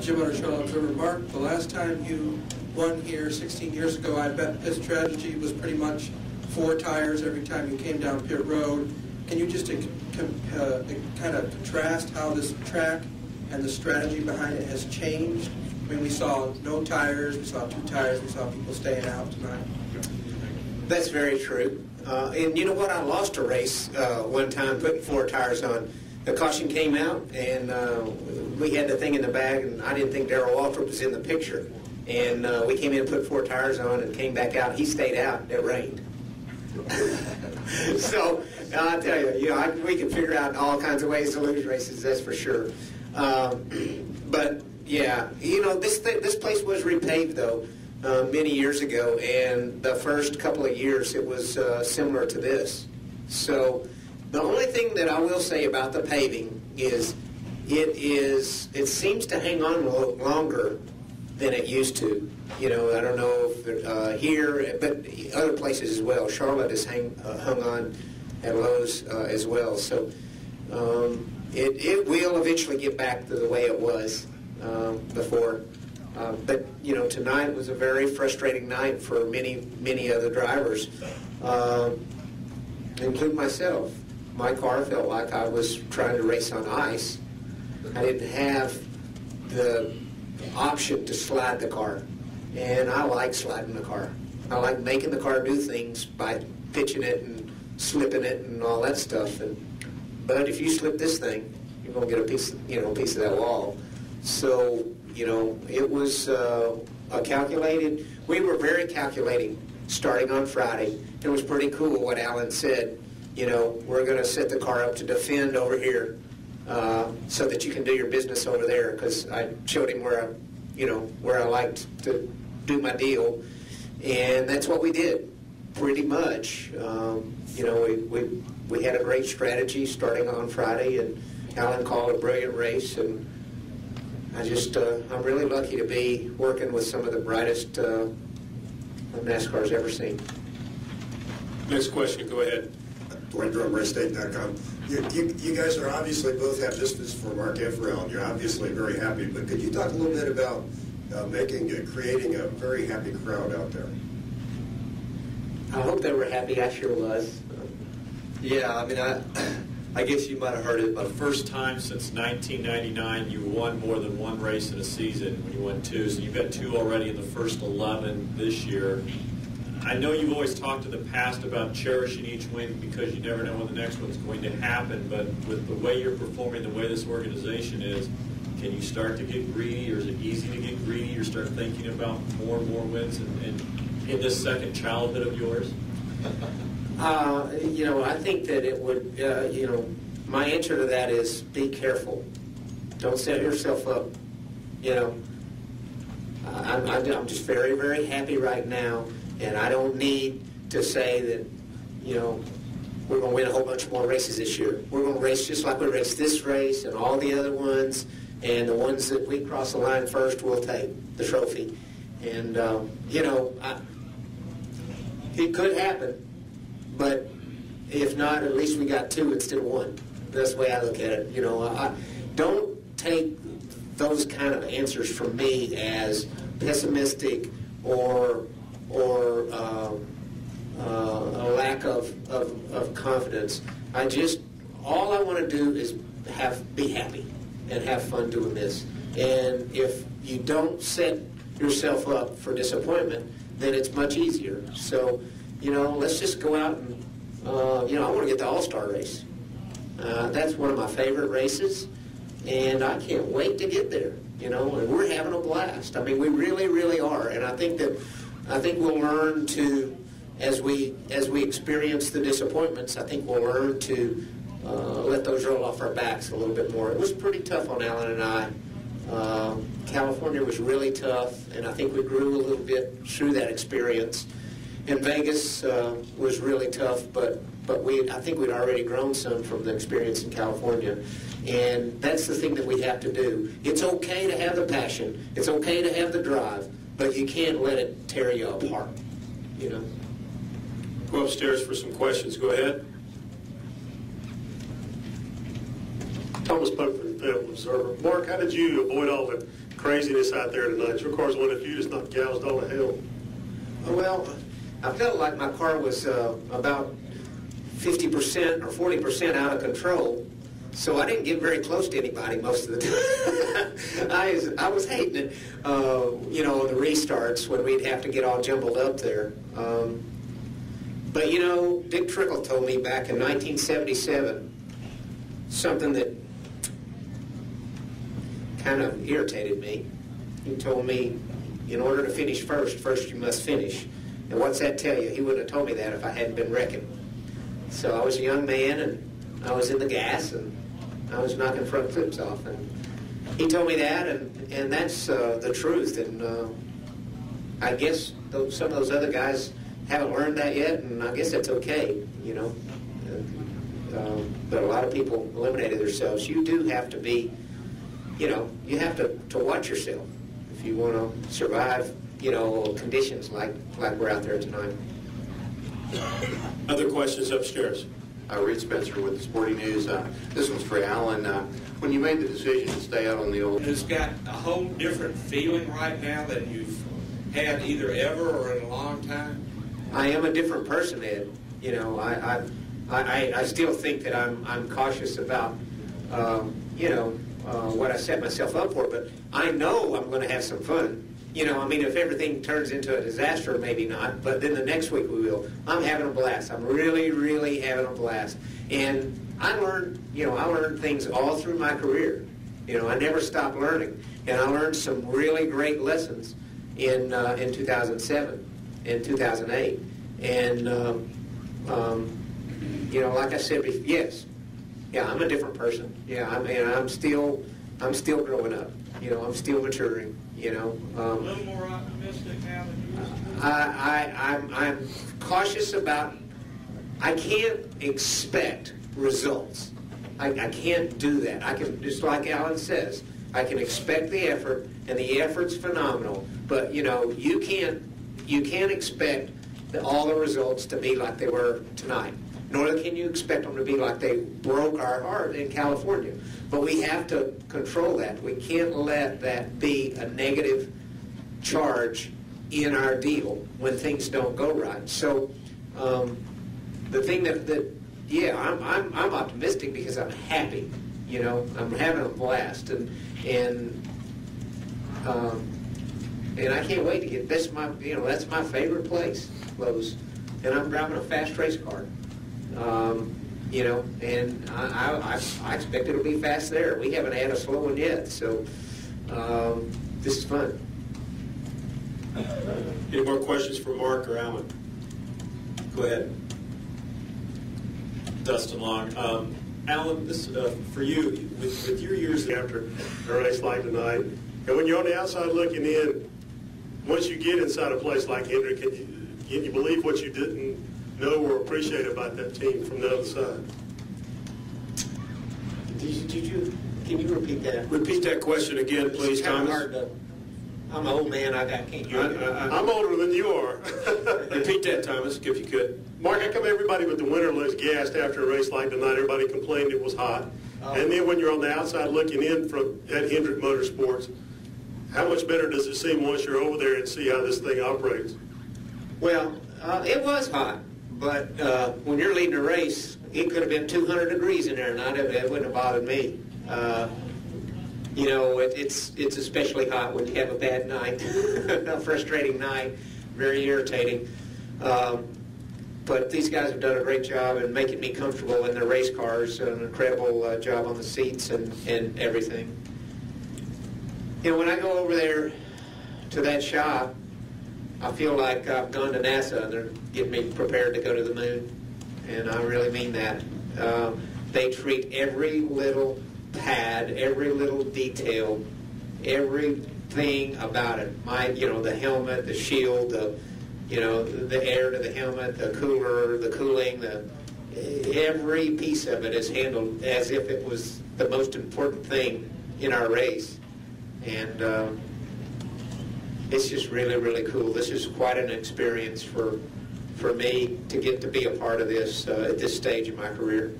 Jim Undershell Observer. Mark, the last time you won here 16 years ago, I bet his strategy was pretty much 4 tires every time you came down pit road. Can you just kind of contrast how this track and the strategy behind it has changed? I mean, we saw no tires, we saw 2 tires, we saw people staying out tonight. That's very true. And you know what? I lost a race one time putting 4 tires on. The caution came out, and we had the thing in the bag, and I didn't think Darrell Waltrip was in the picture. And we came in and put 4 tires on and came back out. He stayed out. It rained. So I'll tell you, we can figure out all kinds of ways to lose races, that's for sure. But, yeah, this place was repaved, though, many years ago, and the first couple of years it was similar to this. So the only thing that I will say about the paving is it seems to hang on longer than it used to. I don't know if here, but other places as well. Charlotte has hung on at Lowe's as well. So it will eventually get back to the way it was before. But, tonight was a very frustrating night for many other drivers, including myself. My car felt like I was trying to race on ice. I didn't have the option to slide the car. And I like sliding the car. I like making the car do things by pitching it and slipping it and all that stuff. But if you slip this thing, you're going to get a piece of that wall. So, it was calculated. We were very calculating starting on Friday. It was pretty cool what Alan said. We're going to set the car up to defend over here so that you can do your business over there, because I showed him where I liked to do my deal, and that's what we did pretty much. We had a great strategy starting on Friday, and Alan called a brilliant race, and I'm really lucky to be working with some of the brightest NASCAR's ever seen. Next question, go ahead. Dwayne Drum, RaceState.com. You guys are obviously both have distance for Mark Efferell, and you're obviously very happy, but could you talk a little bit about creating a very happy crowd out there? I hope they were happy. I sure was. Yeah, I mean, I guess you might have heard it, but the first time since 1999 you won more than 1 race in a season when you won 2. So you've got 2 already in the first 11 this year. I know you've always talked in the past about cherishing each win because you never know when the next one's going to happen, but with the way you're performing, the way this organization is, can you start to get greedy, or is it easy to get greedy, or start thinking about more and more wins in this second childhood of yours? I think that it would, my answer to that is be careful. Don't set yourself up. I'm just very, very happy right now, and I don't need to say that, we're going to win a whole bunch more races this year. We're going to race just like we raced this race and all the other ones, and the ones that we cross the line first will take the trophy. And, it could happen, but if not, at least we got 2 instead of 1. That's the way I look at it. I don't take those kind of answers from me as pessimistic or a lack of confidence. All I want to do is be happy and have fun doing this. And if you don't set yourself up for disappointment, then it's much easier. So, let's just go out and, I want to get the All-Star race. That's one of my favorite races, and I can't wait to get there, and we're having a blast. I mean, we really, really are, and I think we'll learn to, as we experience the disappointments, I think we'll learn to let those roll off our backs a little bit more. It was pretty tough on Alan and I. California was really tough, and I think we grew a little bit through that experience. And Vegas was really tough, but I think we'd already grown some from the experience in California. And that's the thing that we have to do. It's okay to have the passion. It's okay to have the drive, but you can't let it tear you apart, Go upstairs for some questions. Go ahead. Thomas Pope from field observer. Mark, how did you avoid all the craziness out there tonight? Your car's one of the few that's not gouged all to hell. Well, I felt like my car was about 50% or 40% out of control, so I didn't get very close to anybody most of the time. I was hating it, you know, the restarts when we'd have to get all jumbled up there. But, you know, Dick Trickle told me back in 1977 something that kind of irritated me. He told me, in order to finish first you must finish. And what's that tell you? He wouldn't have told me that if I hadn't been wrecking. So I was a young man, and I was in the gas, and I was knocking front clips off. And he told me that, and that's the truth. And I guess some of those other guys haven't learned that yet, and I guess that's okay, you know. But a lot of people eliminated themselves. You do have to be, you know, you have to watch yourself if you want to survive, you know, conditions like we're out there tonight. Other questions upstairs? Reed Spencer with the Sporting News. This one's for Alan. When you made the decision to stay out on the old... It's got a whole different feeling right now than you've had either ever or in a long time. I am a different person, Ed. You know, I still think that I'm cautious about, you know, what I set myself up for, but I know I'm going to have some fun. You know, I mean, if everything turns into a disaster, maybe not, but then the next week we will. I'm having a blast. I'm really, really having a blast. And I learned things all through my career. You know, I never stopped learning. And I learned some really great lessons in 2007, in 2008. And, you know, like I said, yes, yeah, I'm a different person. Yeah, I mean, I'm still growing up. You know, I'm still maturing. You know, A little more optimistic now than you used to. I'm cautious about. I can't expect results. I can't do that. I can, just like Alan says, I can expect the effort, and the effort's phenomenal. But you know, you can't expect all the results to be like they were tonight. Nor can you expect them to be like they broke our heart in California. But we have to control that. We can't let that be a negative charge in our deal when things don't go right. So the thing that yeah, I'm optimistic because I'm happy. You know, I'm having a blast, and I can't wait to get this. That's my favorite place, Lowe's, and I'm driving a fast race car. You know, and I expect it'll be fast there. We haven't had a slow one yet, so this is fun. Any more questions for Mark or Alan? Go ahead. Dustin Long. Alan, this for you, with your years After a race like tonight, and when you're on the outside looking in, once you get inside a place like Hendrick, can you believe what you didn't know or appreciate about that team from the other side? Can you repeat that? Repeat that question again, please, It's kind of Thomas. hard to. I'm an old man. I can't hear you. I'm older than you are. Repeat that, Thomas, if you could. Mark, how come everybody with the winter looks gassed after a race like tonight? Everybody complained it was hot. Oh. And then when you're on the outside looking in at Hendrick Motorsports, how much better does it seem once you're over there and see how this thing operates? Well, it was hot, but when you're leading a race, it could have been 200 degrees in there, and it wouldn't have bothered me. You know, it's especially hot when you have a bad night, a frustrating night, very irritating. But these guys have done a great job in making me comfortable in their race cars, an incredible job on the seats and everything. You know, when I go over there to that shop, I feel like I've gone to NASA and they're getting me prepared to go to the moon. And I really mean that. They treat every little pad, every little detail, everything about it. The helmet, the shield, the air to the helmet, the cooler, the cooling, every piece of it is handled as if it was the most important thing in our race. And it's just really, really cool. This is quite an experience for me to get to be a part of this at this stage in my career.